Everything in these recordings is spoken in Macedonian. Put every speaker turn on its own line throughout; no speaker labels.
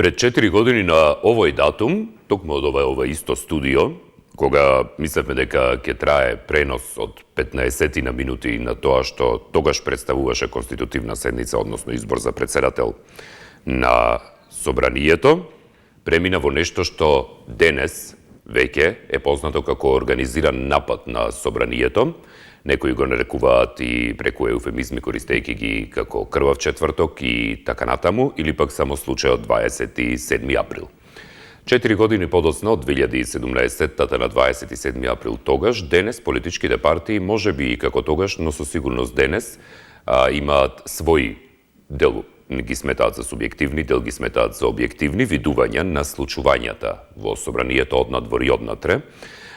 Пред 4 години на овој датум, токму од ова исто студио, кога мислевме дека ќе трае пренос од 15 на минути на тоа што тогаш представуваше конститутивна седница, односно избор за председател на Собранието, премина во нешто што денес веќе е познато како организиран напад на Собранието. Некои го нарекуваат и преку еуфемизми користејќи ги како крвав четврток и така натаму, или пак само случајот 27 април. 4 години подоцна од 2017-тата на 27 април тогаш, денес политичките партии, може би и како тогаш, но со сигурност денес, имаат своји дел ги сметаат за субјективни, дел ги сметаат за објективни видувања на случувањата во Собранието од надвор и однатре,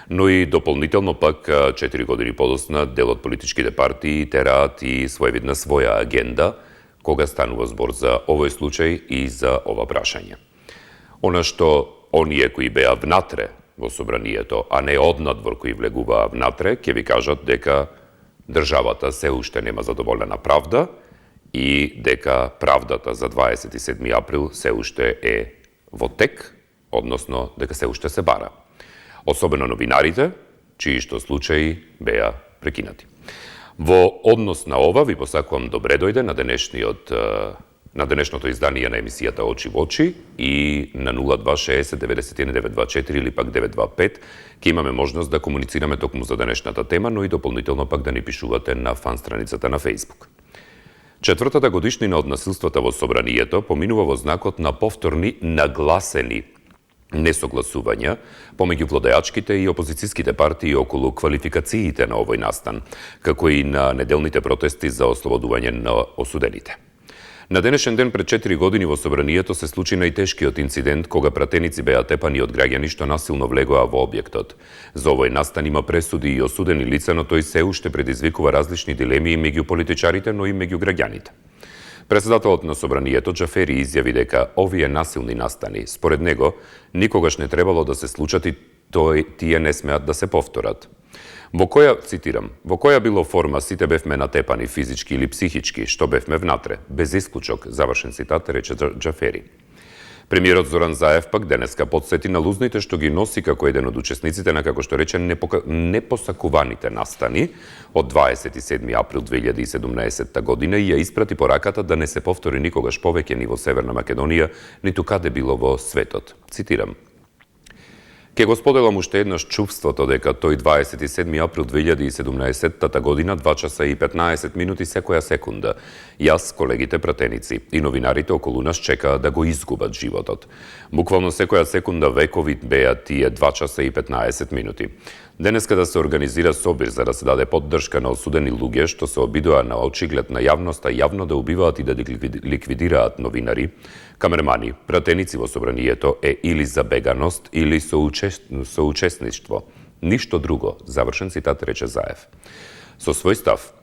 но и дополнително пак 4 години подоцна дел од политичките партии тераат и своевидна своја агенда кога станува збор за овој случај и за ова прашање. Она што оние кои беа внатре во Собранието, а не однадвор кои влегуваа внатре, ќе ви кажат дека државата се уште нема задоволена правда и дека правдата за 27 април се уште е во тек, односно дека се уште се бара. Особено новинарите, чии што случаи беа прекинати. Во однос на ова ви посакувам добре дојде на денешното издание на емисијата Очи во очи и на 0260 91 924 или пак 925 ќе имаме можност да комуницираме токму за денешната тема, но и дополнително пак да ни пишувате на фан страницата на Facebook. Четвртата годишнина од насилствата во Собранието поминува во знакот на повторни нагласени несогласувања помеѓу владеачките и опозицијските партии околу квалификациите на овој настан, како и на неделните протести за ослободување на осудените. На денешен ден пред 4 години во Собранието се случи најтешкиот инцидент кога пратеници беа тепани од граѓани што насилно влегоа во објектот. За овој настан има пресуди и осудени лица, но тој се уште предизвикува различни дилеми и меѓу политичарите, но и меѓу граѓаните. Председателот на Собранието Џафери изјави дека овие насилни настани, според него, никогаш не требало да се случат и тие не смеат да се повторат. Цитирам, во која било форма сите бевме натепани физички или психички, што бевме внатре, без исклучок, завршен цитат, рече Џафери. Премиерот Зоран Заев пак денеска подсети на лузните што ги носи како еден од учесниците на, како што рече, непосакуваните настани од 27 април 2017 година и ја испрати пораката да не се повтори никогаш повеќе ни во Северна Македонија, ниту каде било во светот. Цитирам. Ке го споделам уште еднаш чувството дека тој 27 април 2017 година 2 часа и 15 минути секоја секунда. Јас, колегите пратеници и новинарите околу нас чекаа да го изгубат животот. Буквално секоја секунда векови беа тие 2 часа и 15 минути. Денеска да се организира собир за да се даде поддршка на осудени луѓе што се обидоа на очиглед на јавноста јавно да убиваат и да ликвидираат новинари, камермани, пратеници во Собранието е или забеганост или соучесништво. Ништо друго, завршен цитат, рече Заев. Со свој став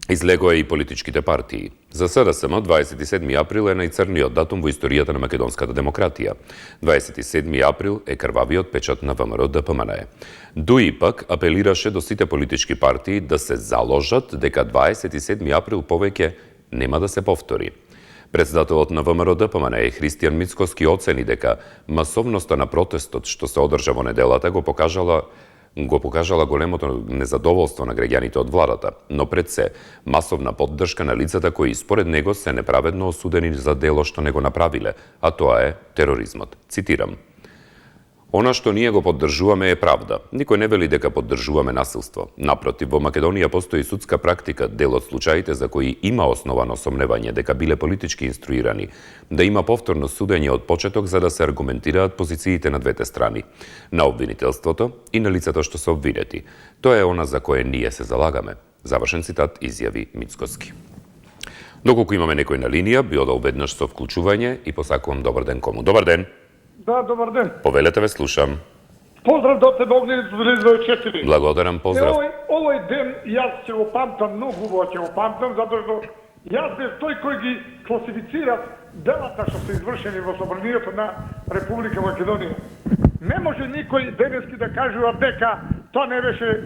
излегоа и политичките партии. За СДСМ 27 април е најцрниот датум во историјата на македонската демократија. 27 април е крвавиот печат на ВМРО ДПМНЕ. Дуи пак апелираше до сите политички партии да се заложат дека 27 април повеќе нема да се повтори. Председателот на ВМРО ДПМНЕ Христијан Мицкоски оцени дека масовноста на протестот што се одржа во неделата го покажала големото незадоволство на граѓаните од владата, но пред се масовна поддршка на лицата кои според него се неправедно осудени за дело што не го направиле, а тоа е тероризмот. Цитирам. Она што ние го поддржуваме е правда. Никој не вели дека поддржуваме насилство. Напротив, во Македонија постои судска практика, дел од случаите за кои има основано сомневање дека биле политички инструирани, да има повторно судење од почеток за да се аргументираат позициите на двете страни, на обвинителството и на лицето што се обвинети. Тоа е она за кое ние се залагаме. Завршен цитат, изјави Мицкоски. Доколку имаме некој на линија, би одел веднаш со вклучување и посакувам добар ден кому. Добар ден!
Да, добар ден.
Повелете, ве слушам.
Поздрав до тебе, Огненица 24.
Благодарам, поздрав.
Овој ден јас ќе го памтам, многу убаво ќе го памтам, затоа што јас бев тој кој ги класифицира делата што се извршени во Собранието на Република Македонија. Не може никој денески да кажува дека to ne беше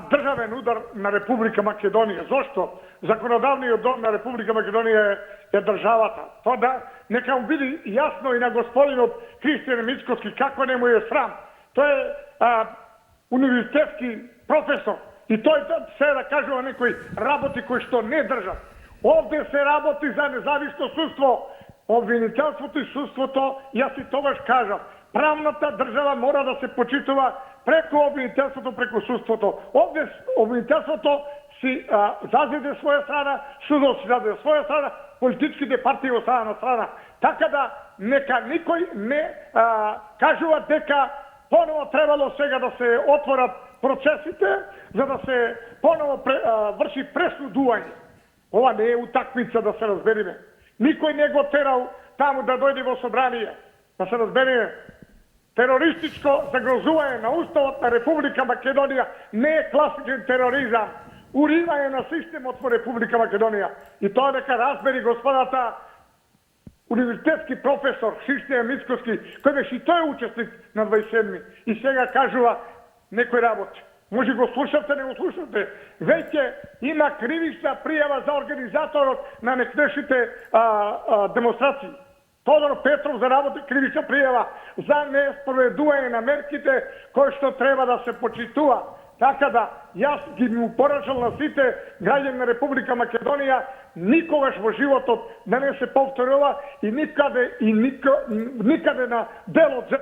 државен удар на Република Македонија. Зошто? Законодавниот дом на Република Македонија е државата. Тоа да, нека му биде јасно и на господинот Христијан Мицкоски како не му е срам. Тој е универзитетски професор и тој се да кажува некои работи кои што не држат. Овде се работи за независно судство. Обвинителството и судството, јас и тогаш кажав, правната држава мора да се почитува преку обвинителството, преку судството. Овде обвинителството си зазиде своја страна, судот си зазиде своја страна, политичките партии остана на страна. Така да нека никој не кажува дека поново требало сега да се отворат процесите, за да се поново врши пресудување. Ова не е утакмица, да се разбериме. Никој не го терал таму да дојде во собрание. Да се разбериме. Терористичко загрозување на Уставот на Република Македонија не е класичен тероризам. Уривање на системот во Република Македонија. И тоа нека разбери господата универзитетски професор Христијан Мицкоски, кој беше и тој учесник на 27-ми. И сега кажува некој работи. Може го слушате, не го слушате. Веќе има кривична пријава за организаторот на некнешните демонстрации. Тодор Петров заработи кривична пријава за неспроведување на мерките кои што треба да се почитува. Така да, јас ги му порачал на сите граѓани на Република Македонија никогаш во животот да не се повторува и никаде на делот.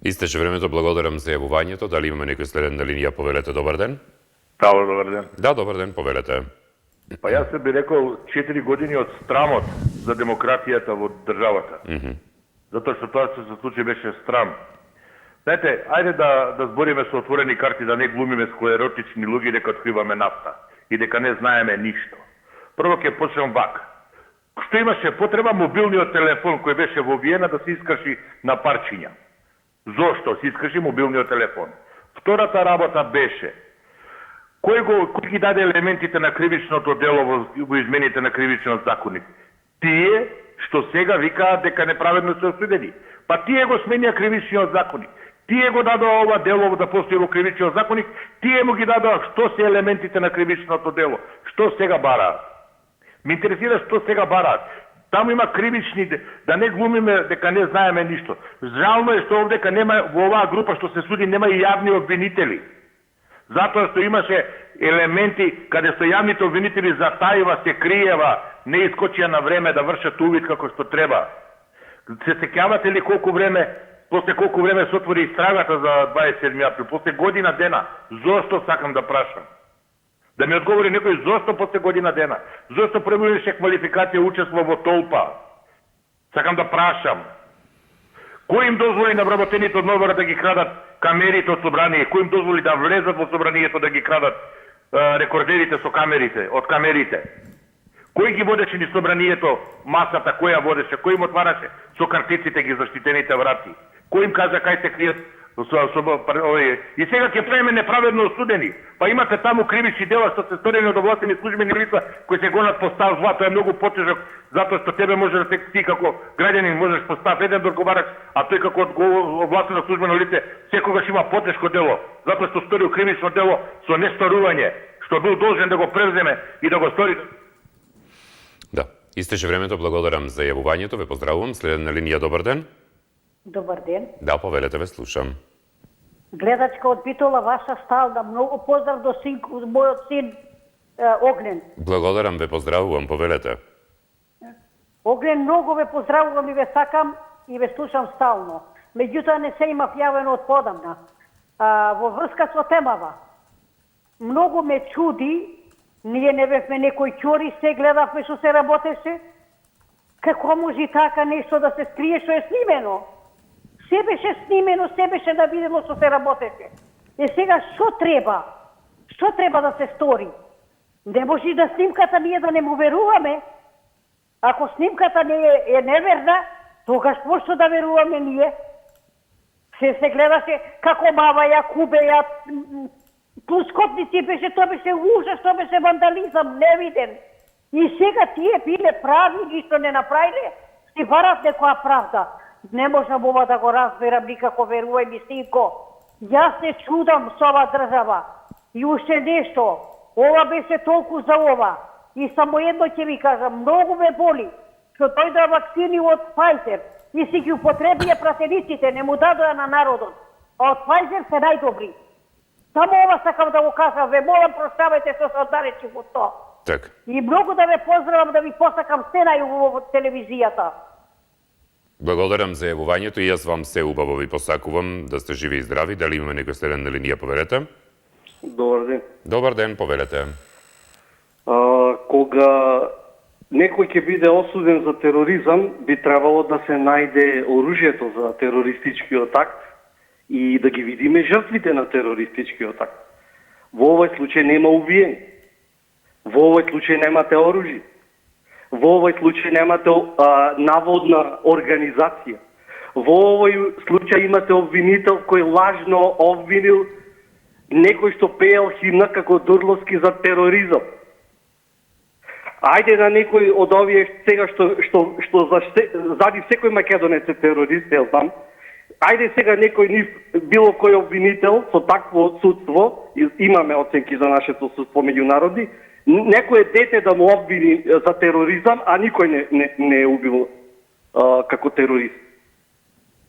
Истече времето, благодарам за јавувањето. Дали имаме некој следен на линија? Повелете, добар ден.
Ало, добар ден.
Да, добар ден, повелете.
Па јас се би рекол 4 години од страмот за демократијата во државата. Затоа што тоа што се случи беше срам. Знаете, ајде да збориме со отворени карти, да не глумиме склеротични луѓе дека откриваме нафта и дека не знаеме ништо. Прво ќе почнем вака. Што имаше потреба мобилниот телефон кој беше во Виена да се искрши на парчиња. Зошто се искрши мобилниот телефон? Втората работа беше кој ги даде елементите на кривичното дело во измените на кривичниот законник? Тие што сега викаат дека неправедно се осудени. Па тие го сменија кривичниот законник. Тие го дадоа ова дело да постои во кривичниот законник, тие му ги дадоа што се елементите на кривичното дело. Што сега бараат? Ме интересира што сега бараат. Таму има кривични, да не глумиме дека не знаеме ништо. Жално е што овдека нема, во оваа група што се суди, нема и јавни обвинители. Затоа што имаше елементи каде што јавните обвинители затаива, се криева, не искочија на време да вршат увид како што треба. Се сеќавате ли колку време, после колку време се отвори истрагата за 27 април, после година дена? Зошто сакам да прашам? Да ми одговори некој зошто после година дена? Зошто преминеше квалификација учество во толпа? Сакам да прашам. Кој им дозволи на вработените од МВР да ги крадат камерите од собрание? Кој им дозволи да влезат во собранието да ги крадат рекордерите со камерите, од камерите? Кој ги водеше ни собранието, масата, која водеше? Кој им отвараше со картиците ги заштитените врати? Кој им кажа кај се кријат? И сега ќе правиме неправедно осудени. Па имате таму кривични дела што се сторени од овластени службени лица кои се гонат по став 2, тоа е многу потежок, затоа што тебе може да ти како граѓанин можеш по став 1 да одговараш, а тој како овластено службено лице секогаш има потешко дело, затоа што сторил кривично дело со несторување, што бил должен да го превземе и да го стори.
Да, истече времето, благодарам за јавувањето, ве поздравувам. Следен на линија, добар ден.
Добар ден.
Да, повелете, ве слушам.
Гледачка од Битола, ваша стална. Многу поздрав до мојот син Огнен.
Благодарам, ве поздравувам, повелете.
Огнен, многу ве поздравувам и ве сакам и ве слушам стално. Меѓутоа не се имав јавено од подамна. Во врска со темава. Многу ме чуди, ние не бевме некој ќори, се гледавме што се работеше. Како може така нешто да се скрие што е снимено? Се беше снимено, се беше да видимо што се работеше. Е сега што треба? Што треба да се стори? Не може да снимката ние да не му веруваме. Ако снимката не е неверна, тогаш пошто да веруваме ние? Се гледаше како маваја, кубеја, плускотници беше, тоа беше ужас, тоа беше вандализам невиден. И сега тие биле прави, ништо не направиле, си барат некоја правда. Не можам ова да го разберам никако, верувај ми, синко. Јас се чудам со ова држава. И уште нешто, ова беше толку за ова. И само едно ќе ви кажам, многу ме боли, што дојда вакцини од Pfizer и си ги употребија пратениците, не му дадоа на народот. А од Pfizer се најдобри. Само ова сакам да го кажам, ве молам, прощавајте што се оддалечи во тоа.
Така.
И многу да ве поздравам, да ви посакам се најубаво во телевизијата.
Благодарам за јавувањето и јас вам се убаво ви посакувам да сте живи и здрави. Дали имаме некој следен на линија, поверете?
Добар ден.
Добар ден, поверете.
Кога некој ќе биде осуден за тероризам, би требало да се најде оружјето за терористичкиот акт и да ги видиме жртвите на терористичкиот акт. Во овој случај нема убиени. Во овој случај немате оружје. Во овој случај немате наводна организација. Во овој случај имате обвинител кој лажно обвинил некој што пеел химна како Дурловски за тероризам. Ајде на некој од овие сега што зади секој македонец е терорист, знам. Ајде сега некој нив било кој обвинител со такво судство, имаме оценки за нашето судство меѓународни, некој дете да му обвини за тероризам, а никој не е убил како терорист.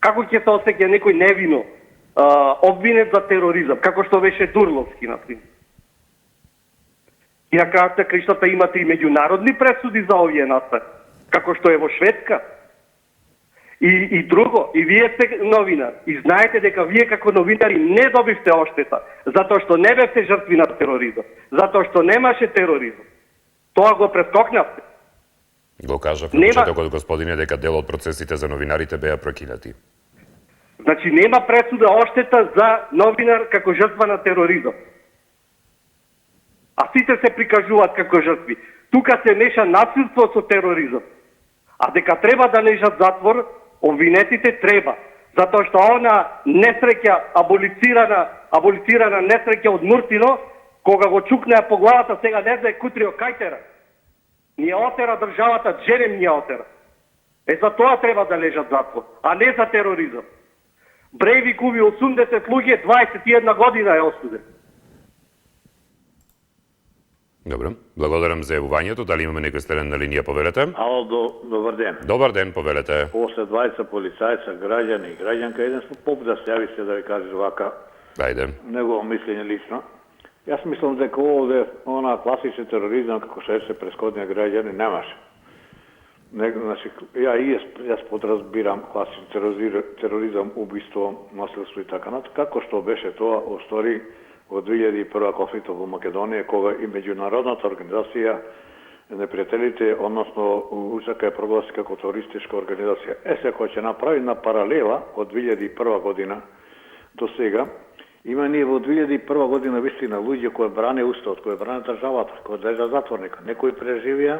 Како ќе се осеќа некој невино обвинет за тероризам, како што беше Дурловски, например. И на крајата краиштата имате и меѓународни пресуди за овие настани, како што е во Шведска. И друго, и вие сте новинар, и знаете дека вие како новинари не добивте оштета, затоа што не бевте жртви на тероризам, затоа што немаше тероризам. Тоа го прескокнавте.
Го кажав на почетокот, господине, дека дел од процесите за новинарите беа прекинати.
Значи нема пресуда оштета за новинар како жртва на тероризам. А сите се прикажуваат како жртви. Тука се меша насилство со тероризам. А дека треба да лежат затвор, обвинетите треба. Затоа што она несреќа, аболицирана несреќа од Муртино, кога го чукнеа по главата, сега не знае кутрио кајтера. Ни отера државата, джерем ни отера. За тоа треба да лежат затвор, а не за тероризам. Брейвик уби 80 луѓе, 21 година е осуден.
Добро, благодарам за јавувањето. Дали имаме некој следен на линија, поверете?
Ало, добар ден.
Добар ден, поверете.
После 20 полицајца, граѓани и граѓанка, еден поп да се јави се да ви каже вака.
Ајде.
Негово мислење лично. Јас мислам дека овде она класичен тероризам како што се пресходни граѓани немаше. Значи, јас подразбирам класичен тероризам, убиство, насилство и така натаму, како што беше тоа остори во 2001 конфликтот во Македонија, кога и меѓународната организација непријателите, односно УСК е прогласи како терористичка организација. Сега кој ќе направи на паралела од 2001 година до сега, има ние во 2001 година вистина луѓе кои бране уставот, кои бране државата, кои лежа затворника. Некои преживеа,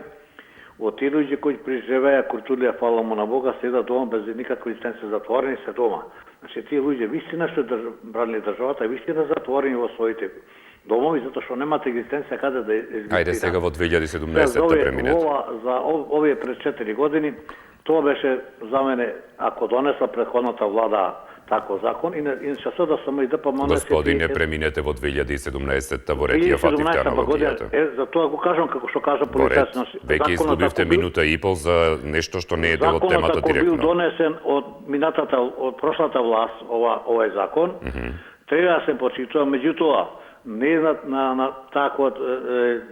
од тие луѓе кои преживеа културија, фала му на Бога, седат дома без никаква лицензија, затворени се дома. Значи, тие луѓе вистина што брани државата, вистина затворени во своите домови, затоа што немате екзистенција каде да изгистира.
Ајде сега во 2017 преминете.
За овие пред 4 години, тоа беше за мене, ако донесла претходната влада таков закон, иначе се да само и ДПМН...
Господине, преминете во 2017 во рекија фативте аналогијата.
За тоа го кажам како што кажа полицајот.
Веќе изгубивте минута и пол за нешто што не е дел од темата директно.
Законот бил донесен од прошлата власт, овој закон, треба да се почитува, меѓутоа, не на такво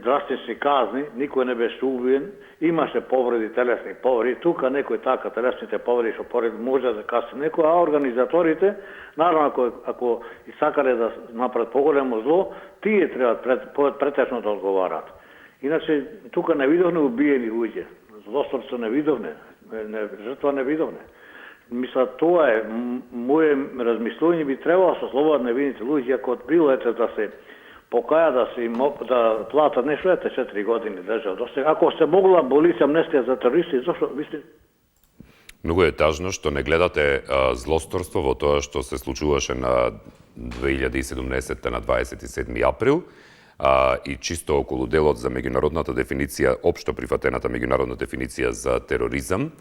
драстични казни, никој не беше убиен, имаше повреди, телесни повреди, тука некој така телесните повреди што поред може да каси некој, а организаторите, наравно ако и сакале да направат поголемо зло, тие треба претежно да одговарат. Иначе тука не видовне убиени луѓе, злосторство не видовне, жртва не видовне. Мисля, тоа е моје размислување, би требало со слободно невините луѓе, ако било да се покаја да платат нешто, 4 години држава. Ако се могла аболиција амнестија за терористи, зашто мисли?
Многу е тажно што не гледате злосторство во тоа што се случуваше на 2017 на 27 април и чисто околу делот за меѓународната дефиниција, општо прифатената меѓународна дефиниција за тероризам.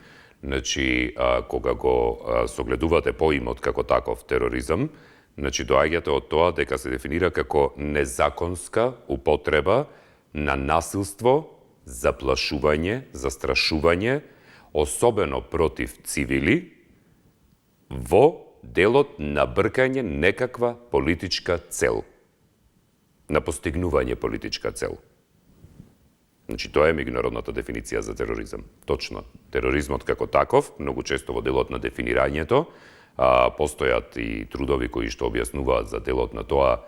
Значи, кога го согледувате поимот како таков тероризам, Значи, доаѓате од тоа дека се дефинира како незаконска употреба на насилство, заплашување, застрашување, особено против цивили, во делот на бркање некаква политичка цел. На постигнување политичка цел. Значи, тоа е меѓународната дефиниција за тероризам. Точно. Тероризмот како таков, многу често во делот на дефинирањето, постојат и трудови кои што објаснуваат за делот на тоа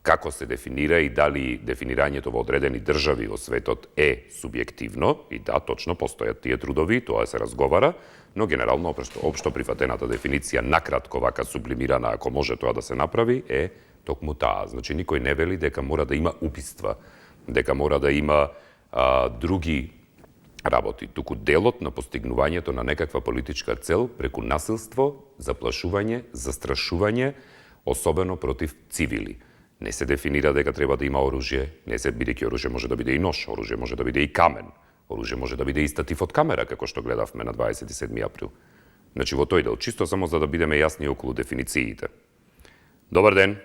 како се дефинира и дали дефинирањето во одредени држави во светот е субјективно. И да, точно, постојат тие трудови, тоа се разговара, но генерално општо прифатената дефиниција, накратко вака сублимирана, ако може тоа да се направи, е токму таа. Значи, никој не вели дека мора да има убиства, дека мора да има други работи, туку делот на постигнувањето на некаква политичка цел преку насилство, заплашување, застрашување, особено против цивили. Не се дефинира дека треба да има оружје, не се, бидејќи оружје може да биде и нож, оружје може да биде и камен, оружје може да биде и статив од камера, како што гледавме на 27. април. Значи, во тој дел, чисто само за да бидеме јасни околу дефинициите. Добар ден.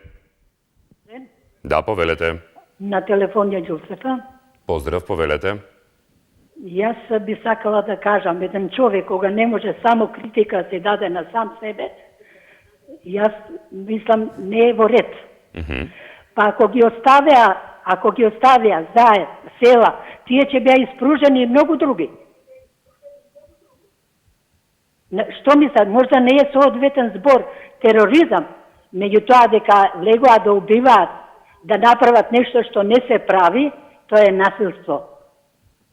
Ден.
Да, повелете.
На телефон е Ѓурцефа.
Поздрав, повелете.
Јас би сакала да кажам, еден човек кога не може само критика се даде на сам себе, јас мислам не е во ред. Па ако ги оставеа заед села, тие ќе беа испружени многу други. Што мислат, можда не е соодветен збор тероризам, меѓутоа дека легоа да убиваат, да направат нешто што не се прави, тоа е насилство.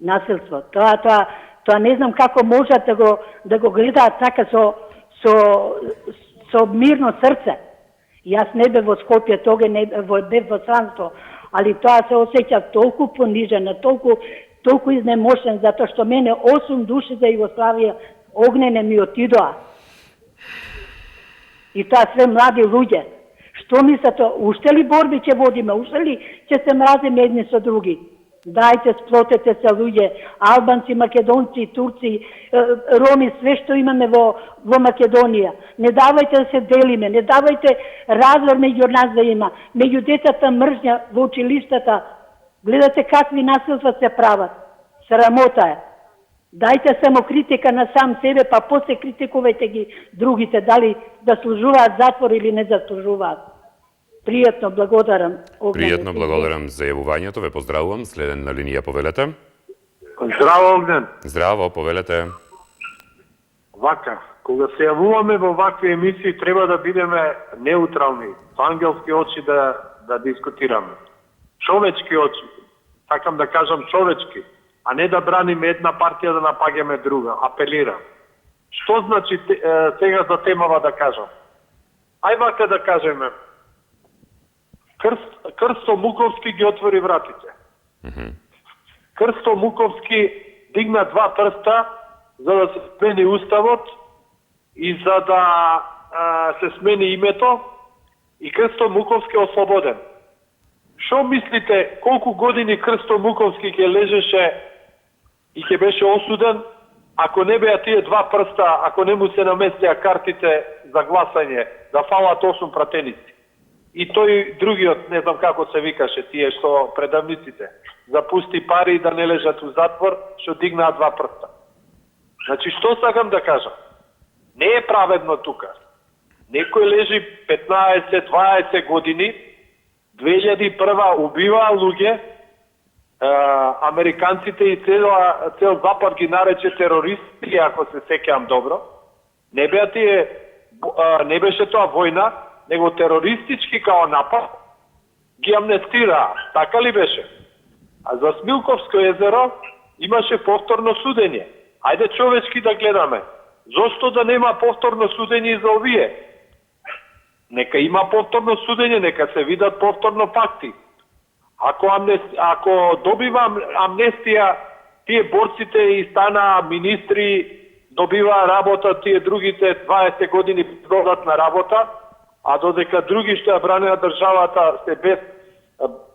Насилство. Тоа не знам како можат да го гледаат така со мирно срце. Јас не бев во Скопје, тога бев во странство, али тоа се осеќа толку понижена, толку изнемошен, затоа што мене 8 души за Југославија огнене ми отидоа. И тоа све млади луѓе. Што мислите, уште ли борби ќе водиме, уште ли ќе се мразиме едни со други? Дајте, сплотете се луѓе, албанци, македонци, турци, роми, све што имаме во Македонија. Не давајте да се делиме, не давајте раздор меѓу нас да има, меѓу децата мржња во училиштата. Гледате какви насилства се прават. Срамота е. Дајте само критика на сам себе, па после критикувајте ги другите, дали да служуваат затвор или не заслужуваат. Пријатно, благодарам.
Пријатно, благодарам за јавувањето. Ве поздравувам. Следен на линија, повелете.
Здраво, Огнен.
Здраво, повелете.
Вака, кога се јавуваме во вакви емисии, треба да бидеме неутрални, со ангелски очи да дискутираме. Човечки очи, сакам да кажам човечки, а не да браниме една партија да напаѓаме друга. Апелирам. Што значи сега за темава да кажам? Ај вака да кажеме. Крсто Муковски ги отвори вратите. Крсто Муковски дигна 2 прста за да се смени уставот и за да се смени името, и Крсто Муковски е ослободен. Шо мислите колку години Крсто Муковски ќе лежеше и ќе беше осуден ако не беа тие 2 прста, ако не му се наместија картите за гласање, да фалат 8 пратеници? И тој другиот, не знам како се викаше, тие што предавниците, запусти пари и да не лежат у затвор, што дигнаа 2 прста. Значи, што сакам да кажам? Не е праведно тука. Некој лежи 15-20 години, 2001 убиваа луѓе, американците и цел Запад ги нарече терористи, ако се сеќавам добро. Не беше тоа војна, него терористички као напад, ги амнестираа. Така ли беше? А за Смилковско езеро имаше повторно судење. Ајде човечки да гледаме. Зошто да нема повторно судење за овие? Нека има повторно судење, нека се видат повторно факти. Ако добива амнестија, тие борците и стана министри, добиваа работа, тие другите 20 години додатна работа, а додека други што ја бранеа државата се без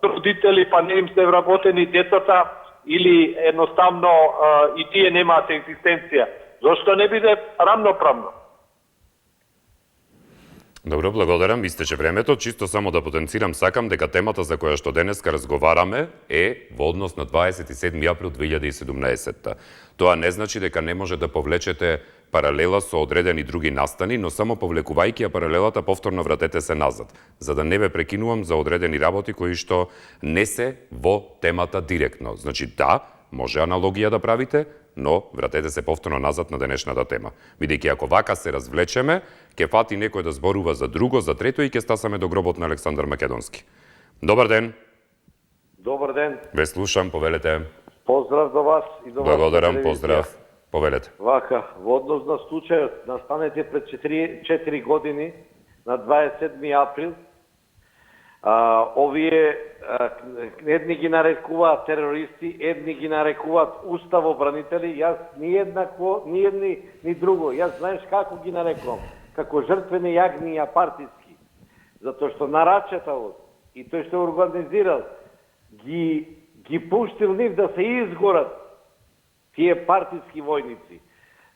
родители, па не им се вработени децата, или едноставно и тие немаат екзистенција. Зошто не биде рамноправно?
Добро, благодарам. Истече времето. Чисто само да потенцирам, сакам дека темата за која што денеска разговараме е во однос на 27 април 2017. Тоа не значи дека не може да повлечете паралела со одредени други настани, но само повлекувајќи ја паралелата повторно вратете се назад, за да не ве прекинувам за одредени работи кои што не се во темата директно. Значи да, може аналогија да правите, но вратете се повторно назад на денешната тема. Бидејќи ако вака се развлечеме, ќе фати некој да зборува за друго, за трето и ќе стасаме до гробот на Александар Македонски. Добар ден.
Добар ден.
Ве слушам, повелете.
Поздрав до вас и до
Благодарам, поздрав. Повелете.
Вака, во однос на случајот настанете пред 4 години на 27 април, овие едни ги нарекуваат терористи, едни ги нарекуваат уставобранители, јас ни еднакво, ни едни, ни друго. Јас знаеш како ги нарекувам? Како жртвени јагниња партиски. Затоа што нарачетавот и тој што организирал ги пуштил нив да се изгорат тие партиски војници.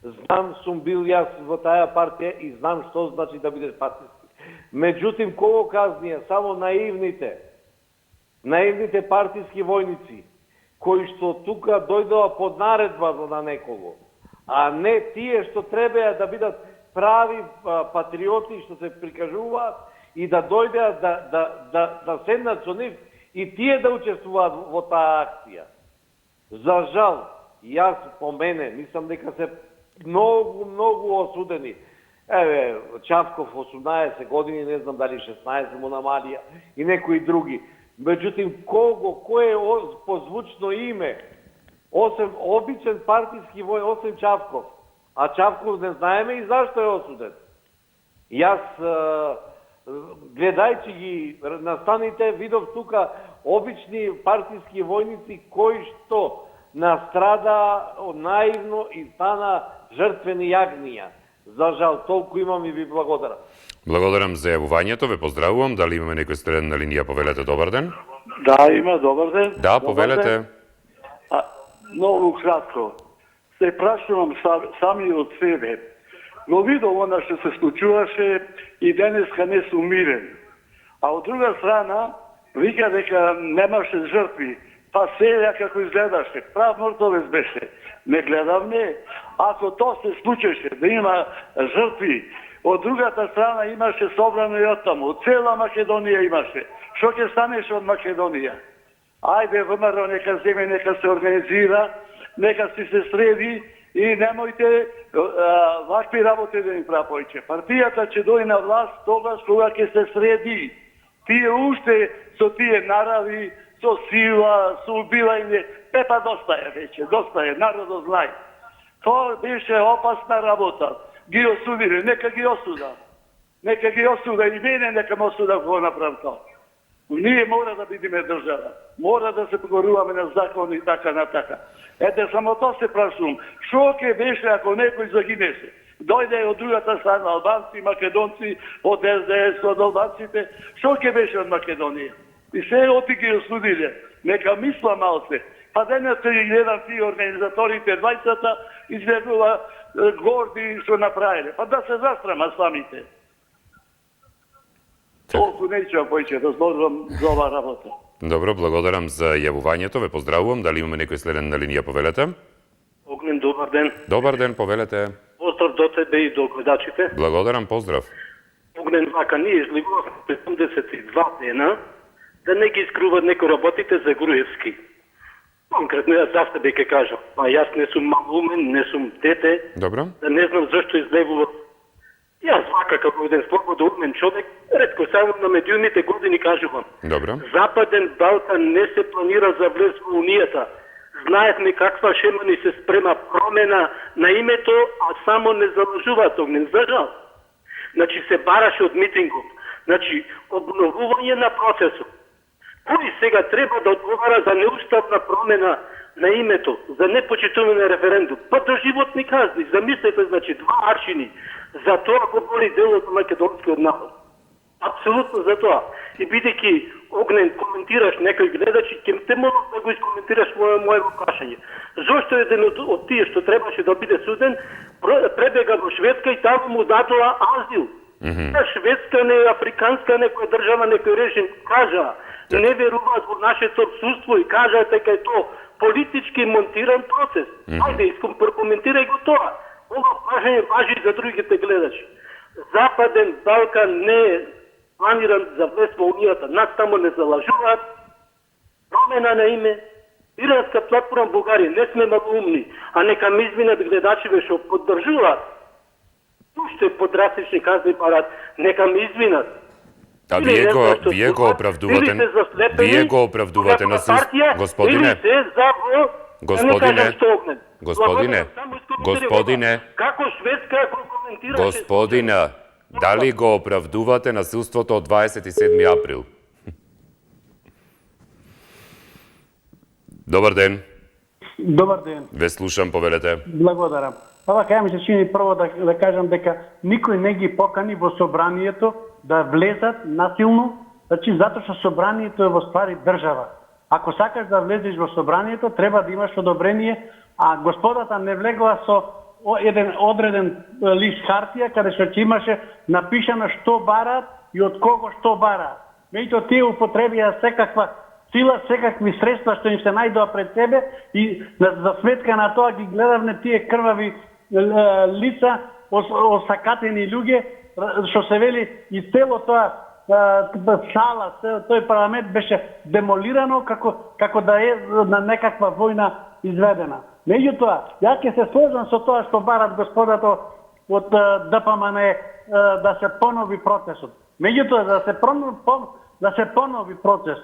Знам, сум бил јас во таа партија и знам што значи да бидеш партиски. Меѓутим, кого казнија? Само наивните партиски војници, кои што тука дојдоа под наредба на некого, а не тие што требеа да бидат прави патриоти што се прикажуваат и да дојдеа да седнат со нив и тие да учествуваат во таа акција. За жал, јас по мене мислам дека се многу осудени. Еве, Чавков 18 години, не знам дали 16 му намалија и некои други. Меѓутим, кој е позвучно име, осем обичен партиски вој, осем Чавков. А Чавков не знаеме и зашто е осуден. Јас, гледајќи ги настаните, видов тука обични партиски војници кои што настрада наивно и стана жртвени јагниња. За жал, толку имам и ви благодарам.
Благодарам за јавувањето, ве поздравувам. Дали имаме некој среден на линија? Повелете, добар ден.
Да, има, добар ден.
Да, повелете.
Многу кратко. Се прашувам сами од себе. Го видов она што се случуваше и денеска не сум мирен. А од друга страна, вика дека немаше жртви. Па селја како изгледаше, прав мртовец беше. Не гледам, не. Ако тоа се случеше, да има жртви, од другата страна имаше собрано и од таму. Цела Македонија имаше. Што ќе станеше од Македонија? Ајде, ВМРО нека земе, нека се организира, нека си се среди и немојте вакви работи да ни прави повеќе. Партијата ќе дојде на власт тогаш кога ќе се среди. Тие уште со тие нарави, со сила, со убивање, па доста е веќе, доста е, народот знае. Тоа беше опасна работа. Ги осудиле, нека ги осуда. Нека ги осуда и мене, нека ме осуда кога направи тоа. Ние мора да бидеме држава. Мора да се погоруваме на закон и така натака. Ете, само тоа се прашувам. Шо ќе беше ако некој загинеше? Дојде од другата страна, албанци, македонци, од СДС, од албанците. Шо ќе беше од Македонија? И се оти ги осудиле. Нека мисла малце. Па денес се гледам тие организаторите, двајцата, изгледува горди што направиле. Па да се застрама самите. Толку неќeva појќе да зборувам за оваа работа.
Добро, благодарам за јавувањето, ве поздравувам. Дали имаме некој следен на линија? Повелете.
Огнен, добар ден.
Добар ден, повелете.
Поздрав до тебе и до гледачите.
Благодарам, поздрав.
Огнен, вака, ние изливуваме 72 дена да не ги искруват некои работите за Груевски. Конкретно јас за себе ќе кажам. Па јас не сум малумен, не сум дете.
Добро.
Да не знам зашто излевуват. Јас вака како еден слободоумен човек, ретко само на медиумите години кажувам.
Добро.
Западен Балкан не се планира за влез во Унијата. Знаевме каква шема ни се спрема промена на името, а само не залажуваат Огнен. За жал. Значи се бараше од митингов. Значи обновување на процесот. Кој сега треба да одговара за неуставна промена на името, за непочитување на референдум? Па до животни казни. Замислете, значи, 2 аршини. За тоа го боли делот на македонскиот народ. Апсолутно за тоа. И бидејќи Огнен коментираш некој гледачи, ќе те молам да го искоментираш моето прашање. Зошто еден од тие што требаше да биде суден, пребега во Шведска и таму му дадоа азил. Шведска, не африканска некоја држава, некој режим кажа, не веруваат во нашето отсутство и кажат дека е то политички монтиран процес. Ајде, прокоментирај го тоа. Ова прашање важи за другите гледачи. Западен Балкан не е планиран за влез во Унијата. Нас тамо не залажуваат. Промена на име. Иранска платформа Бугарија. Не сме малоумни. А нека ми изминат гледачиве што поддржуваат. Уште подрастични казни парат. Нека ми изминат.
А вие го оправдувате на господине. Господине,
како Шведска го коментираше?
Господине, дали го оправдувате насилството од 27 април? Добар ден.
Добар ден.
Ве слушам, повелете.
Благодарам. Ова кај ми се чини прво да кажам дека никој не ги покани во собранието да влезат насилно, значи затоа што собранието е во ствари држава. Ако сакаш да влезеш во собранието, треба да имаш одобрение, а господата не влегла со еден одреден лист хартија каде што ќе имаше напишано што бараат и од кого што бараат. Меѓутоа тие употребија секаква сила, секакви средства што им се најдоа пред себе и за сметка на тоа ги гледавме тие крвави лица, осакатени луѓе, што се вели и цело тоа сала, тој парламент беше демолирано како да е на некаква војна изведена. Меѓутоа, ја ќе се сложам со тоа што барат господата од ДПМН да се понови процесот. Меѓутоа, да се понови процес,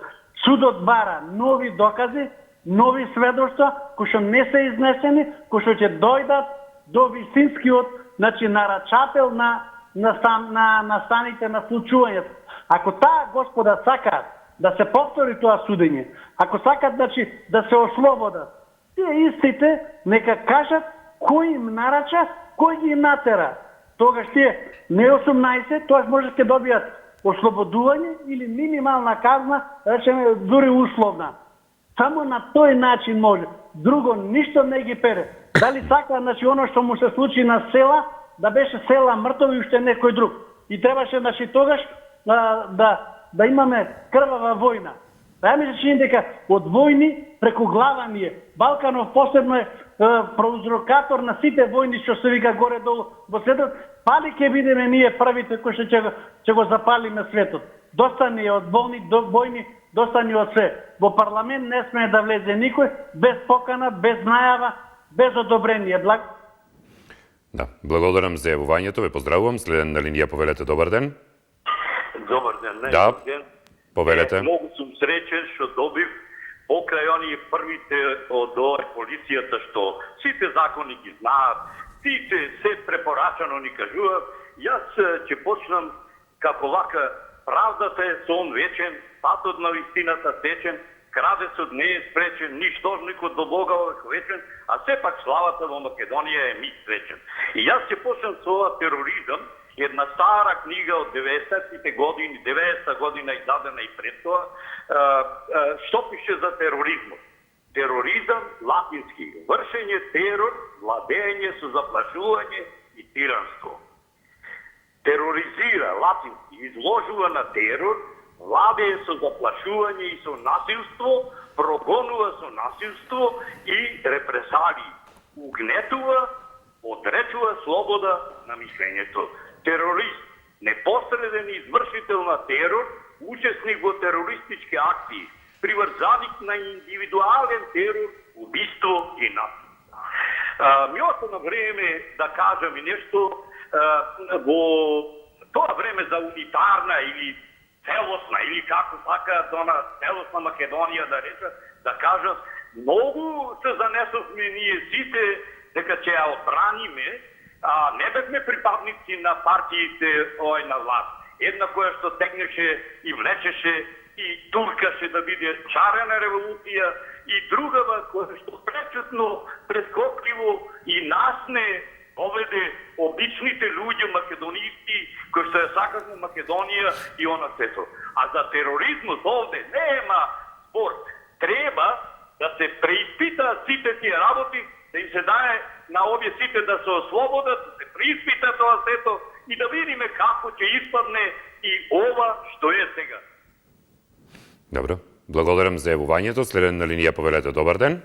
судот бара нови докази, нови сведоштва, кои што не се изнесени, кои што ќе дојдат до вистинскиот, значи нарачател на станите на случувањето. Ако таа господа сакаат да се повтори тоа судење, ако сакаат значи да се ослободат, тие истите нека кажат кој им нарача, кој ги натера. Тогаш тие не 18, тогаш може ќе добијат ослободување или минимална казна, речеме дури условна. Само на тој начин може. Друго ништо не ги пере. Дали сака значи оно што му се случи на села, да беше села мртов и уште некој друг. И требаше значи тогаш да имаме крвава војна. Ја ми се чини дека од војни преку глава ни е. Балканов посебно е проузрокатор на сите војни што се вика горе-долу во светот. Пали ќе бидеме ние првите кои што ќе го запалиме светот. Доста ни е од војни, доста ни од се. Во парламент не смее да влезе никој, без покана, без најава, без одобрение.
Да, благодарам за јавувањето, ве поздравувам. Следен на линија, повелете, добар ден.
Добар ден,
да, ден. Повелете.
Многу сум среќен што добив покрај оние првите од полицијата што сите закони ги знаат, сите се препорачано ни кажуваат. Јас ќе почнам како вака, правдата е сон вечен, патот на вистината течен, крадецот не е спречен, ништожникот до Бога е вечен, а сепак славата во Македонија е миг вечен. И јас ќе почнам со ова тероризам, една стара книга од 90-тите години, 90-та година издадена и пред тоа, што пише за тероризмот. Тероризам, латински, вршење терор, владење со заплашување и тиранство. Тероризира, латински, изложува на терор, владее со заплашување и со насилство, прогонува со насилство и репресалии. Угнетува, одречува слобода на мислењето. Терорист, непосреден извршител на терор, учесник во терористички акции, приврзаник на индивидуален терор, убиство и насилство. Миото на време да кажам и нешто во тоа време за унитарна или целосна, или како сакаат она целосна Македонија да речат, да кажат, многу се занесовме ние сите дека ќе ја одбраниме, не бевме припадници на партиите на власт. Една која што тегнеше и влечеше и туркаше да биде чарена револуција и другава која што пречутно, прескокливо и насне поведе обичните луѓе македонисти кои што ја сакаат Македонија и она сето. А за тероризмот овде нема спор. Треба да се преиспитаат сите тие работи, да им се дае на овие сите да се ослободат, да се преиспита тоа сето и да видиме како ќе испадне и ова што е сега.
Добро. Благодарам за јавувањето. Следен на линија повелете. Добар ден.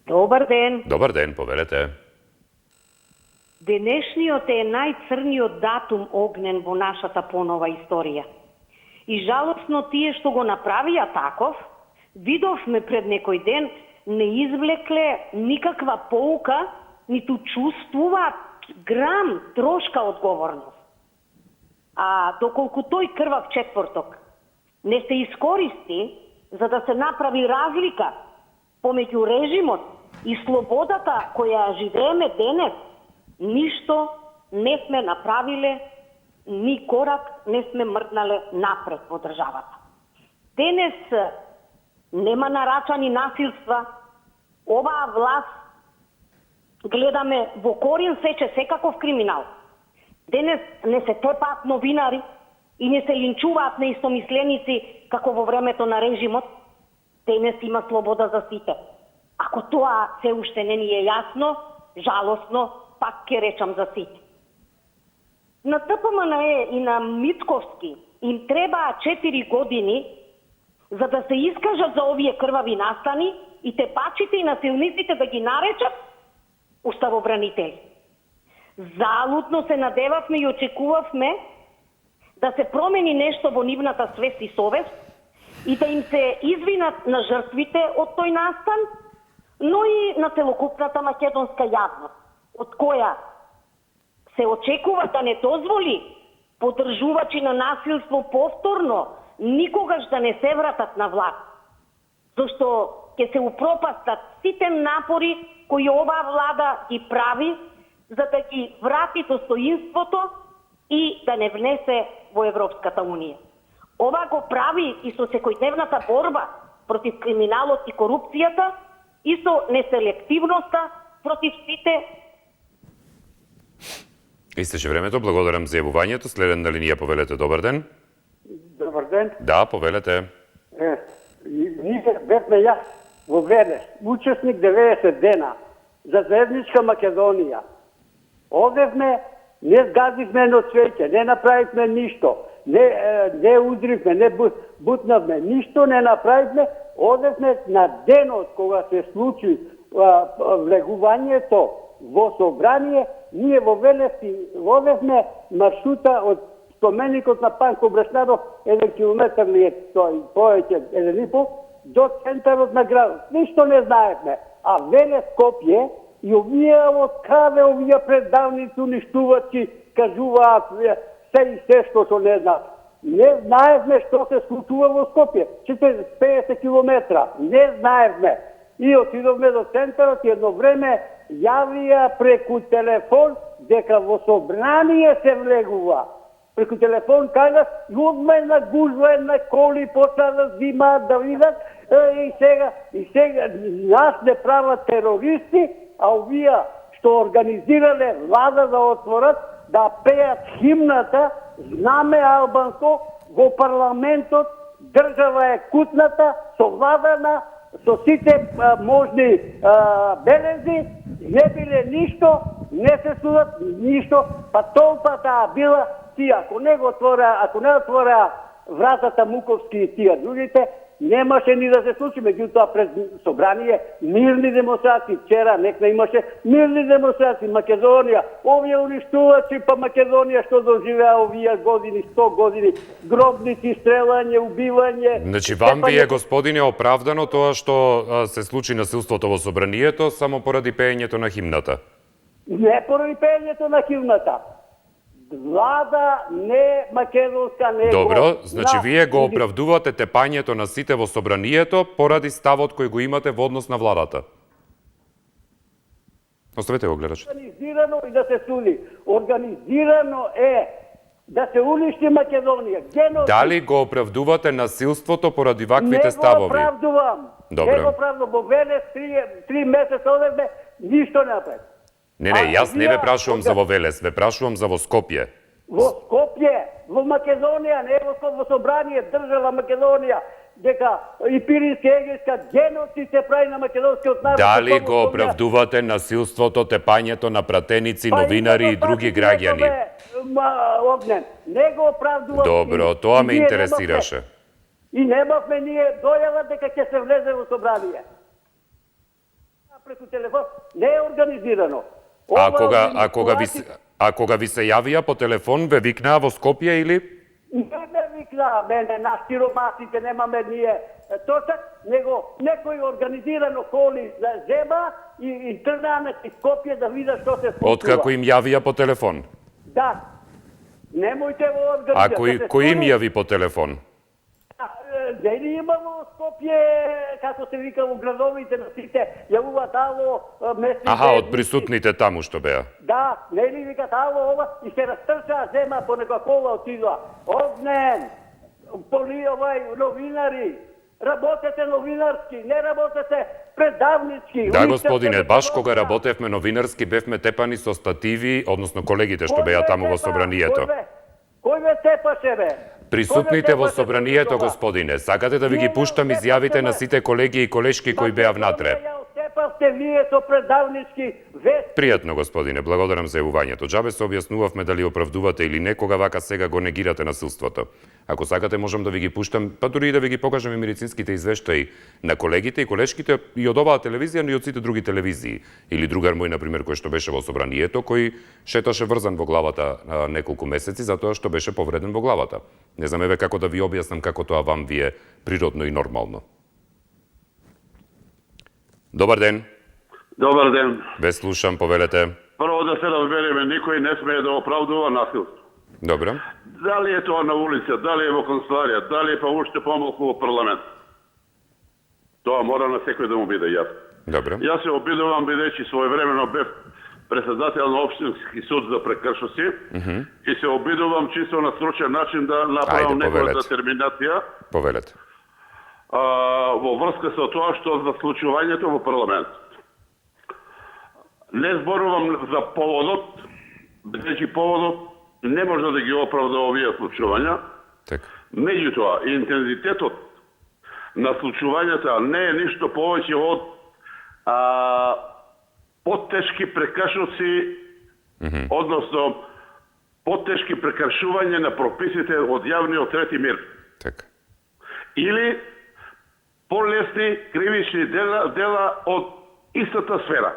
Добар ден.
Добар ден, повелете.
Денешниот е најцрниот датум огнен во нашата понова историја. И жалосно тие што го направија таков, видовме пред некој ден, не извлекле никаква поука, ниту чувствуваат грам трошка одговорност. А доколку тој крвав четврток не се искористи за да се направи разлика помеѓу режимот и слободата која живееме денес, ништо не сме направиле, ни корак не сме мрднале напред во државата. Денес нема нарачани насилства, оваа власт гледаме во корен сече секаков криминал. Денес не се тепаат новинари и не се линчуваат неистомисленици како во времето на режимот. Денес има слобода за сите. Ако тоа се уште не ни е јасно, жалосно, пак ќе речам за сите. На ТПМНЕ и на Мицковски им требаа 4 години за да се искажат за овие крвави настани и тепачите и насилниците да ги наречат уставобранители. Залудно се надевавме и очекувавме да се промени нешто во нивната свест и совест и да им се извинат на жртвите од тој настан, но и на целокупната македонска јавност, од која се очекува да не дозволи поддржувачи на насилство повторно никогаш да не се вратат на власт, зашто ќе се упропастат сите напори кои оваа влада ги прави за да ги врати достоинството и да не внесе во Европската Унија. Ова го прави и со секојдневната борба против криминалот и корупцијата и со неселективноста против сите.
Истече времето, благодарам за јавувањето. Следен на линија повелете. Добар ден.
Добар ден.
Да, повелете.
Ние бевме јас во Велес, учесник 90 дена за заедничка Македонија. Одевме, не згадивме едно цвеќе, не направивме ништо, не удривме, не бутнавме, ништо не направивме. Одевме на денот кога се случи влегувањето во собрание, ние во Велес водевме маршрута од споменикот на Панко Брашнаров, 1 километар ли е тој, повеќе, 1,5, до центарот на градот. Ништо не знаевме. А Велес Скопје и овие од каде овие предавници уништувачи кажуваат се и се што не знаат. Не знаевме што се случува во Скопје. 50 километра. Не знаевме. И отидовме до центарот и едно време јавија преку телефон дека во собрание се влегува. Преку телефон кажат, одма една гужва, една коли почна да взимаат, да видат и сега нас не прават терористи, а овие што организирале влада да отворат, да пеат химната, знаме албанско, во парламентот, држава е кутната, совладана, со сите можни белези, не биле ништо, не се судат ништо, па толпата била тие, ако не отворя вратата Муковски и тие другите, немаше ни да се случи. Меѓутоа пред собрание мирни демонстрации, вчера некна имаше мирни демонстрации, Македонија, овие уништувачи, па Македонија што доживеа овие години, 100 години, гробници, стрелање, убивање.
Значи, вам ви е, господине, оправдано тоа што се случи насилството во собранието само поради пеењето на химната?
Не поради пеењето на химната. Влада не македонска, не
Добро, значи вие го оправдувате тепањето на сите во собранието поради ставот кој го имате во однос на владата. Оставете го гледачот.
Организирано и да се суди. Организирано е да се уништи Македонија. Геноцид.
Дали го оправдувате насилството поради ваквите ставови?
Не го оправдувам.
Добро.
Не го оправдувам. Во Велес 3 месеца одевме, ништо не направи.
Не, јас не ве прашувам за во Велес, ве прашувам за во Скопје.
Во Скопје, во Македонија, не во собрание, држава Македонија.
дека и Пиринска Егейска геноцид се прави на македонскиот народ.
Дали го оправдувате насилството, тепањето на пратеници, новинари и други граѓани?
Огнен, не го оправдувам.
Добро, тоа ме интересираше.
И немавме ние дојава дека ќе се влезе во собрание. Преку телефон не е организирано.
А кога ви се јавија по телефон, ве викнаа во Скопје или?
Не ме викнаа мене, на сиромасите немаме ние точак, него некој организирано коли за зема и тргнаа на Скопје да видат што се случува.
Откако им јавија по телефон?
Да. Немојте во организација.
А кој им јави по телефон?
Дали има во Скопје, како се вика, во градовите на сите, јавуваат ало местните...
Аха, од присутните таму што беа.
Да, нели викат ало ова и се растрчаа зема по некоја кола отидоа. Огнен, новинари, работете новинарски, не работете предавнички.
Да, господине, баш кога работевме новинарски, бевме тепани со стативи, односно колегите што беа таму во собранието.
Кој ве тепаше, бе?
Присутните во собранието, господине, сакате да ви ги пуштам изјавите на сите колеги и колешки кои беа внатре?
Тепавте вие со предавнички вести.
Пријатно, господине, благодарам за јавувањето. Џабе се објаснувавме дали оправдувате или не, кога вака сега го негирате насилството. Ако сакате, можам да ви ги пуштам, па дури и да ви ги покажам и медицинските извештаи на колегите и колешките и од оваа телевизија, но и од сите други телевизии. Или другар мој, например, кој што беше во собранието, кој шеташе врзан во главата неколку месеци, затоа што беше повреден во главата. Не знам еве како да ви објаснам како тоа вам ви е природно и нормално. Добар ден.
Добар ден.
Ве слушам, повелете.
Прво да се разбереме, никој не смее да оправдува насилство.
Добро.
Дали е тоа на улица, дали е во канцеларија, дали е па уште помалку во парламент. Тоа мора на секој да му биде јасно.
Добро.
Јас се обидувам, бидејќи своевремено бев председател на Општински суд за прекршоци и се обидувам чисто на стручен начин да направам некоја детерминација.
Повелете.
Во врска со тоа што за случувањето во парламент. Не зборувам за поводот, бидејќи поводот не може да ги оправда овие случувања. Меѓутоа, интензитетот на случувањата не е ништо повеќе од поттешки прекршоци, односно поттешки прекршување на прописите од јавниот ред и мир. Или полесни кривични дела од истата сфера.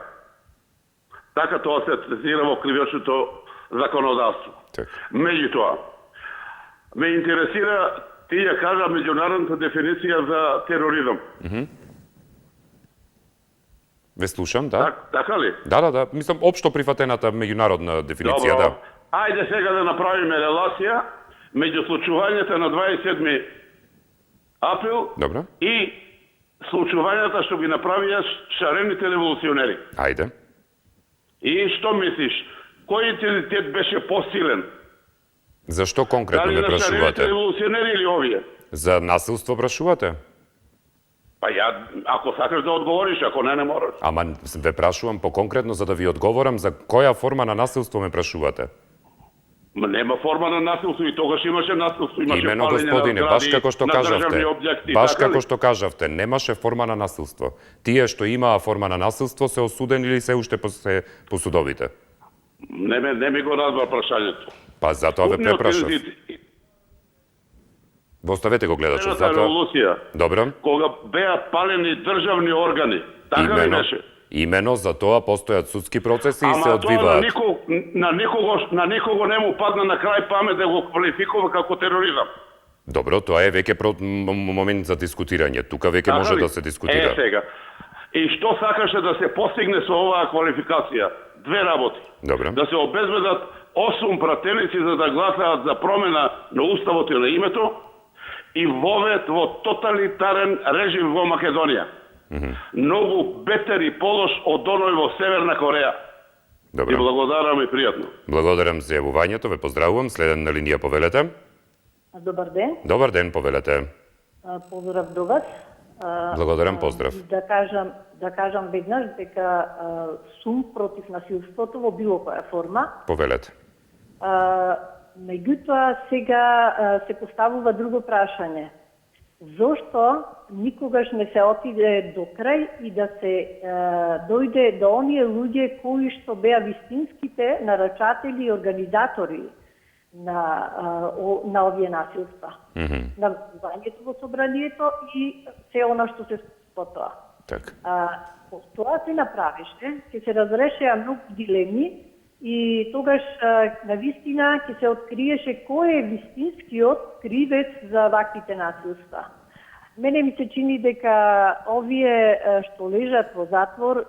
Така тоа се третира во кривичното законодавство. Меѓутоа, ме интересира, ти ја кажа меѓународната дефиниција за тероризам.
Ве слушам, да.
Така ли?
Да. Мислам, општо прифатената меѓународна дефиниција, да.
Ајде сега да направиме релација меѓу случувањата на 27 април и случувањата што ги направија шарените револуционери.
Ајде.
И што мислиш? Кој интензитет беше посилен?
Зашто конкретно ме
прашувате? Дали на шарените револуционери или овие?
За насилство прашувате?
Па ја, ако сакаш да одговориш, ако не мораш.
Ама ве прашувам по-конкретно за да ви одговорам за која форма на насилство ме прашувате?
Нема форма на насилство и тогаш имаше насилство, имаше
имено,
палење
господине,
на
баш
згради,
како што
на
кажавте.
државни објекти.
Баш
така
како
ли?
што кажавте, немаше форма на насилство. Тие што имаа форма на насилство се осудени или се уште се по судовите?
Не ми го разбра прашањето.
Па затоа ве препрашав. Оставете го гледачот, затоа.
Револуција.
Добро.
Кога беа палени државни органи, така ли беше?
Имено за тоа постојат судски процеси и се
Ама
одвиваат.
тоа на никого не му падна на крај памет да го квалификува како тероризам.
Добро, тоа е веќе момент за дискутирање. Тука веќе може да се дискутира.
Сега. И што сакаше да се постигне со оваа квалификација? Две работи.
Добро.
Да се обезбедат 8 пратеници за да гласаат за промена на уставот и на името и вовед во тоталитарен режим во Македонија. Многу бетер и полош од оној во Северна Кореја.
Добро.
И благодарам и пријатно.
Благодарам за јавувањето, ве поздравувам. Следен на линија, повелете.
Добар ден.
Добар ден, повелете.
Поздрав до вас.
Благодарам, поздрав.
Да кажам веднаш дека сум против насилството во било која форма.
Повелете.
Меѓутоа сега се поставува друго прашање. Зошто никогаш не се отиде до крај и да се дојде до оние луѓе кои што беа вистинските нарачатели и организатори на овие насилства. На влањето во собранието и се она што се по тоа. Тоа се направише, ќе се разрешеа многу дилеми и тогаш навистина ќе се откриеше кој е вистинскиот кривец за ваквите насилства. Мене ми се чини дека овие што лежат во затвор,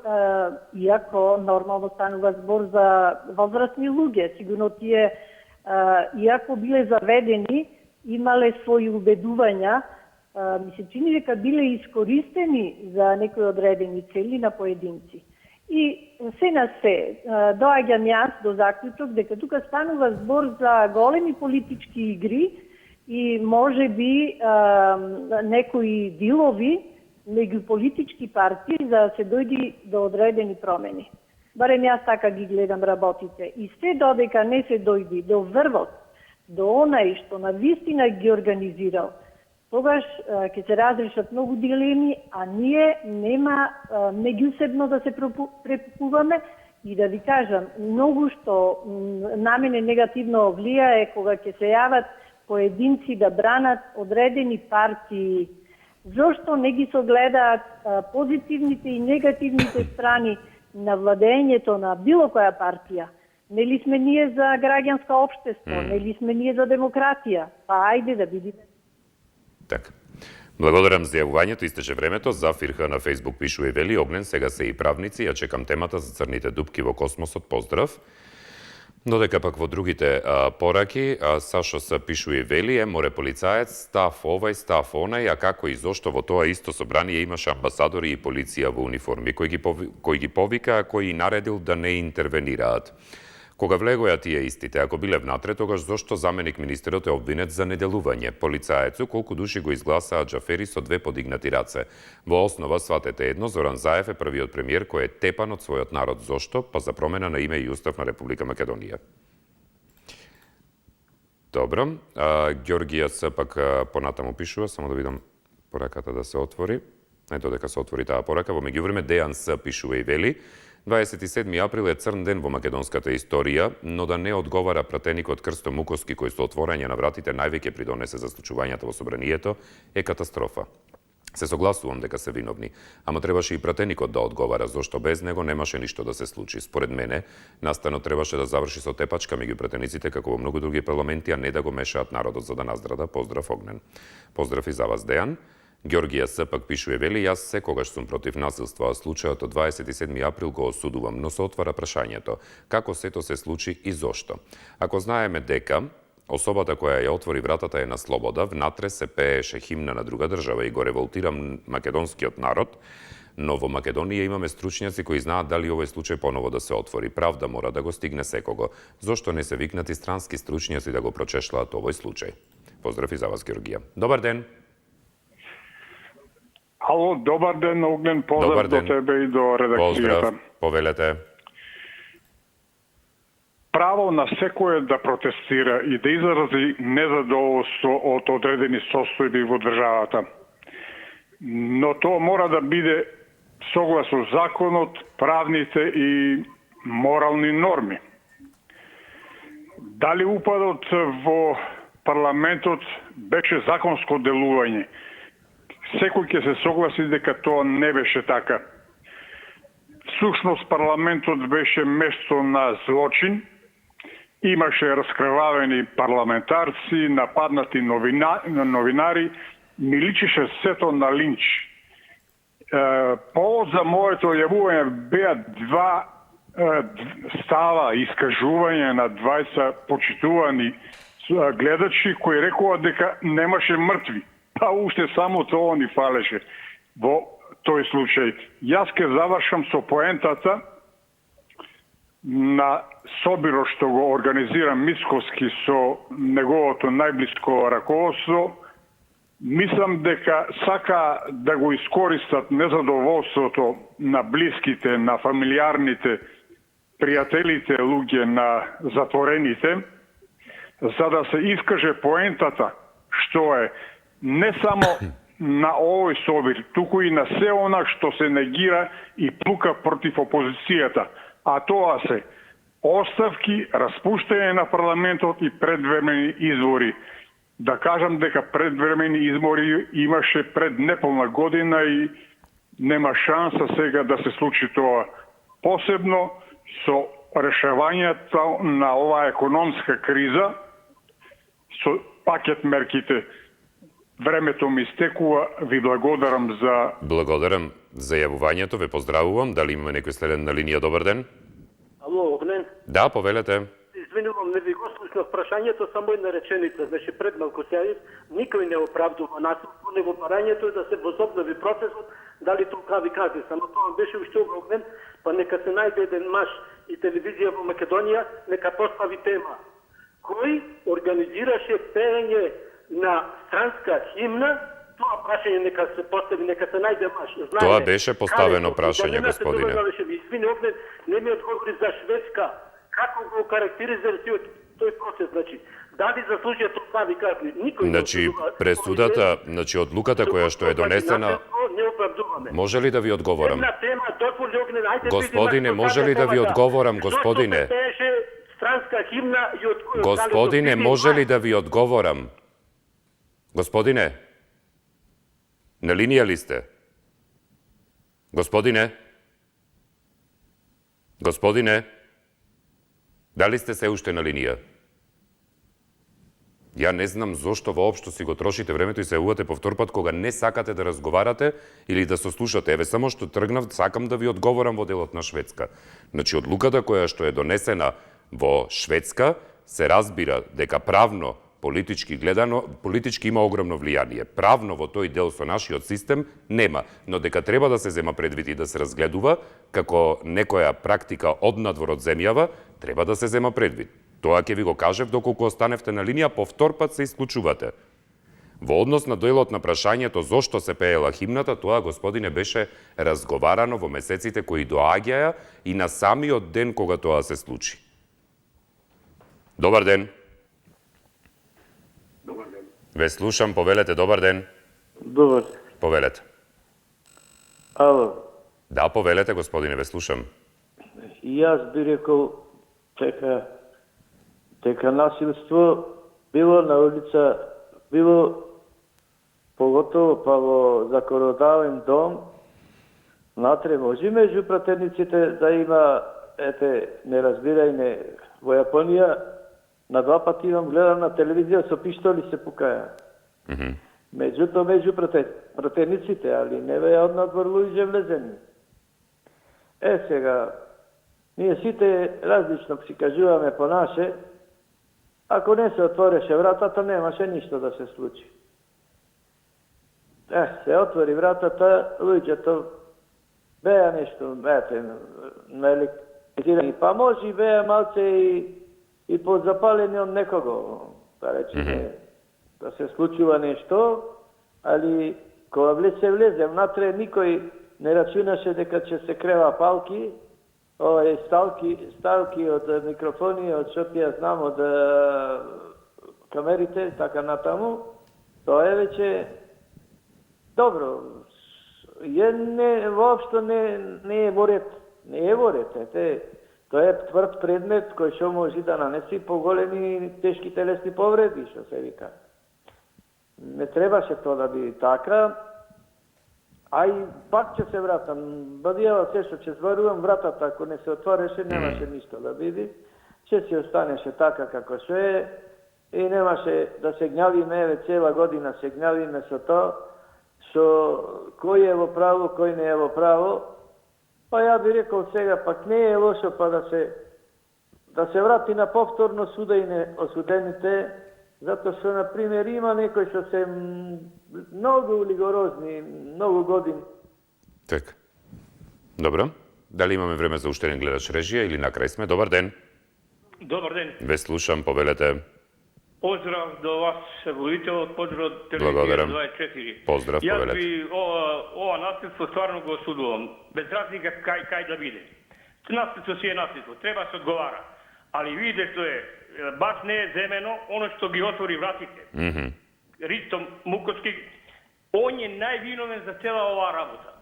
иако нормално станува збор за возрастни луѓе, сигурно тие, иако биле заведени, имале своји убедувања, ми се чини дека биле искористени за некои одредени цели на поединци. И се на се, доаѓам јас до заклучок дека тука станува збор за големи политички игри и може би некои дилови меѓу политички партии за да се дојди до одредени промени. Барем јас така ги гледам работите. И се додека не се дојди до врвот, до онај што навистина ги организирал, тогаш ќе се разрешат многу дилеми, а ние нема меѓусебно да се препукуваме и да ви кажам, многу што на мене негативно влијае кога ќе се јават поединци да бранат одредени партии. Зошто не ги согледаат позитивните и негативните страни на владењето на било која партија? Нели сме ние за граѓанско општество, нели сме ние за демократија? Па ајде да видиме.
Така. Благодарам за јавувањето, истече времето. За Фирха на Фейсбук пишува и вели: Огнен, сега се и правници, ја чекам темата за црните дупки во космосот, поздрав. Додека пак во другите пораки, Сашо С. пишува и вели: море полицаец, став овај, став онај, а како и зошто во тоа исто собрание имаше амбасадори и полиција во униформи, кој ги повика, а кој и наредил да не интервенираат. Кога влегоја тие истите, ако биле внатре, тогаш зошто заменик министерот е обвинет за неделување? Полицаецу колку души го изгласаа Џафери со 2 подигнати раце. Во основа сватете едно, Зоран Заев е првиот премиер кој е тепан од својот народ. Зошто? Па за промена на име и устав на Република Македонија. Добро. Ѓоргија С. пак понатаму пишува, само да видам пораката да се отвори. Не додека се отвори таа порака. Во меѓувреме Дејан С. пишува и вели: 27. април е црн ден во македонската историја, но да не одговара пратеникот Крсто Муковски кој со отворање на вратите највеќе придонесе за случувањата во собранието, е катастрофа. Се согласувам дека се виновни, ама требаше и пратеникот да одговара, зошто без него немаше ништо да се случи. Според мене, настанот требаше да заврши со тепачка меѓу пратениците, како во многу други парламенти, а не да го мешаат народот за да наздрада. Поздрав, Огнен. Поздрав и за вас, Дејан. Ѓоргија С. пак пишува вели: јас секогаш сум против насилство, а случајот од 27. април го осудувам, но се отвара прашањето како сето се случи и зошто. Ако знаеме дека особата која ја отвори вратата е на слобода, внатре се пееше химна на друга држава и го револтира македонскиот народ, но во Македонија имаме стручњаци кои знаат дали овој случај поново да се отвори. Правда мора да го стигне секого. Зошто не се викнати странски стручњаци да го прочешлаат овој случај? Поздрав и за вас, Ѓоргија. Добар ден.
Ало, добар ден, Огнен, поздрав до тебе и до редакцијата.
Поздрав, повелете.
Право на секој да протестира и да изрази незадоволство од одредени состојби во државата. Но тоа мора да биде согласно законот, правните и морални норми. Дали упадот во парламентот беше законско делување? Секој ќе се согласи дека тоа не беше така. Всушност парламентот беше место на злочин, имаше раскрвавени парламентарци, нападнати новинари, ми личеше сето на линч. Повод за моето јавување беа два става, искажување на 20 почитувани гледачи кои рекува дека немаше мртви. Па уште само тоа ни фалеше во тој случај. Јас ке завршам со поентата на собирот што го организира Мицкоски со неговото најблиско раководство. Мислам дека сака да го искористат незадоволството на блиските, на фамилиарните, пријателите луѓе на затворените, за да се искаже поентата што е не само na ovoj sobi, туку и на се она што се негира и плука против опозицијата, а тоа се оставки, распуштање на парламентот и предвремени избори. Да кажам дека предвремени избори имаше пред неполна година и нема шанса сега да се случи тоа. Посебно со решавањето на оваа економска криза, со пакет мерките. Времето ми стекува, ви благодарам за...
Благодарам за јавувањето, ве поздравувам. Дали имаме некој следен на линија? Добар ден.
Ало, Огнен.
Да, повелете.
Извинувам, не ви го слушнав прашањето, само една реченица беше пред малку сејав. Никој не оправдува насилство, него барањето е да се возобнови процесот, дали тоа ви каже. Само тоа беше уште Огнен, па нека се најде еден маж и телевизија во Македонија, нека постави тема. Кој организираше пеење на странска химна? Тоа прашање нека се постави, нека се најде маж.
Тоа беше поставено прашање, господине.
Извини, Огнен, не ми одговори за Шведска. Како го карактеризира тој процес, значи, дали заслужија тоа ви казни? Никој
Значи, пресудата, одлуката која што е донесена...
Не оправдуваме.
Може ли да ви одговорам?
Една тема, дозволи, Огнен, ајде...
Господине, може ли да ви одговорам, господине?
Странска химна и од кој...
Господине, може ли да ви одговорам? Господине, на линија ли сте? Господине? Господине? Дали сте се уште на линија? Ја не знам зошто воопшто си го трошите времето и се јавувате повтор пат кога не сакате да разговарате или да сослушате. Еве, само што тргнав, сакам да ви одговорам во делот на Шведска. Значи, одлуката која што е донесена во Шведска, се разбира дека правно, политички гледано, политички има огромно влијание. Правно во тој дел со нашиот систем нема, но дека треба да се зема предвид и да се разгледува како некоја практика од надвор од земјава, треба да се зема предвид. Тоа ќе ви го кажев доколку останевте на линија, повтор пат се исклучувате. Во однос на делот на прашањето зошто се пеела химната, тоа, господине, беше разговарано во месеците кои доаѓаја и на самиот ден кога тоа се случи. Добар ден.
Добар ден.
Ве слушам, повелете, добар ден.
Добар ден.
Повелете.
Ало.
Да, повелете, господине, ве слушам.
И јас би рекол дека насилство било на улица, било поготово па во законодавен дом, натре може меѓу пратерниците да има неразбирање. Во Јапонија на 2 пати имам гледам на телевизија со пиштоли се пукаја. Меѓутоа меѓу пратерниците, али не беа од надвор луѓе влезени. Сега, ние сите различно си кажуваме по наше, ако не се отвореше вратата, немаше ништо да се случи. Се отвори вратата, луѓето беа нешто, наелектrizirani, па може и беа малце и подзапалени од некого, да речеме, да се случува нешто, али кога се влезе внатре, никој не рачунаше дека ќе се крева палки, сталки од микрофони, од што ја знам, од камерите, така натаму. Тоа е веќе добро. Воопшто не е во ред. Не е во ред. Тоа е тврд предмет кој што може да нанеси поголеми тешки телесни повреди, што се вика. Не требаше тоа да биде така. А и пак ќе се вратам. Бадијава се што ќе зборувам, вратата ако не се отвореше, немаше ништо да биде. Ќе си останеше така како што е и немаше да се гневиме, еве цела година се гневиме со тоа, што кој е во право, кој не е во право. Па ја би рекол сега, пак не е лошо па да се врати на повторно судење осудените, затоа што, например, има некои што се многу лигорозни, многу години.
Така. Добро. Дали имаме време за уште еден гледач режија или на крај сме? Добар ден.
Добар ден.
Ве слушам, повелете.
Поздрав до вас, водителот, поздрав од
Благодарам.
Телевизија 24.
Поздрав,
Јас
повелете.
би ова насилство стварно го осудувам. Без разлика кај да биде. Насилство си е насилство, треба се одговара. Али видите што е, баш не е земено оно што ги отвори вратите. Ристо Муковски On je najvиновен за цела ова работа.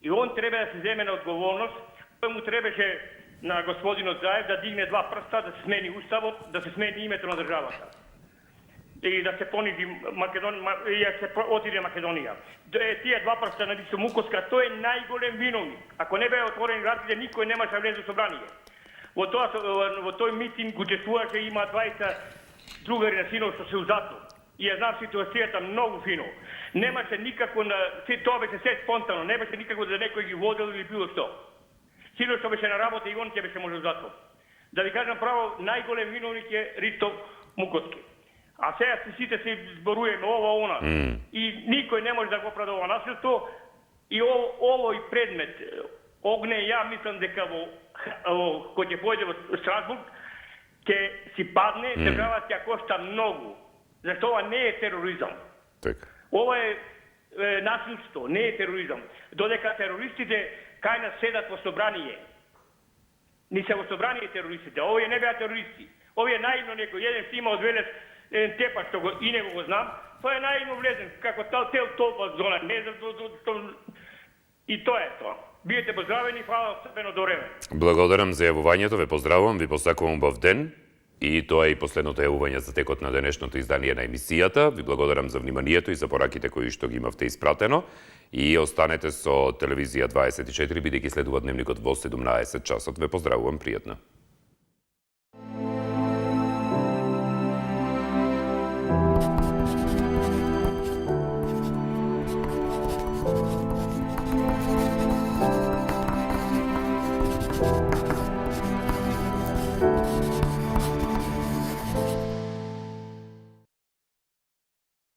И он треба да се земе на одговорност. Тој му требаше на господинот Заев да дигне 2 прста, да се смени уставот, да се смени името на државата. И да се понизи и да се отиде Македонија. Тие 2 прста на Дисо Муковска, тој е најголем виновник. Ако не беа отворени вратите, никој немаше да влезе во собрание. Во тој митинг учествуваше, има 20 другари на синов што се узато. И ја знам ситуацијата многу фино. Немаше никако тоа беше се спонтано, не беше никако да некој ги водел или било што. Сино што беше на работа и он ќе беше може узато. Да ви кажам право, најголем виновник е Ристо Муковски. А сега сите се зборуеме ова она. И никој не може да го оправда ова насилство. И овој предмет, Огне, ја мислам дека кој ќе појде во Страсбург, ќе си падне, државата ќе кошта многу. Зашто ова не е тероризам. Ова е насилство, не е тероризам. Додека терористите кај нас седат во собрание. Ни се во собрание терористите. Овие не беа терористи. Овие наивно некој, еден си има од Велес, еден тепа што и него го знам, тоа е наивно влезен, како тел толпа зона, не знам, и тоа е тоа. Биете поздравени, фала особено до време.
Благодарам за јавувањето, ве поздравувам, ви посакувам убав ден. И тоа е и последното јавување за текот на денешното издание на емисијата. Ви благодарам за вниманието и за пораките кои што ги имавте испратено. И останете со Телевизија 24, бидејќи следува дневникот во 17 часот. Ве поздравувам, пријатно.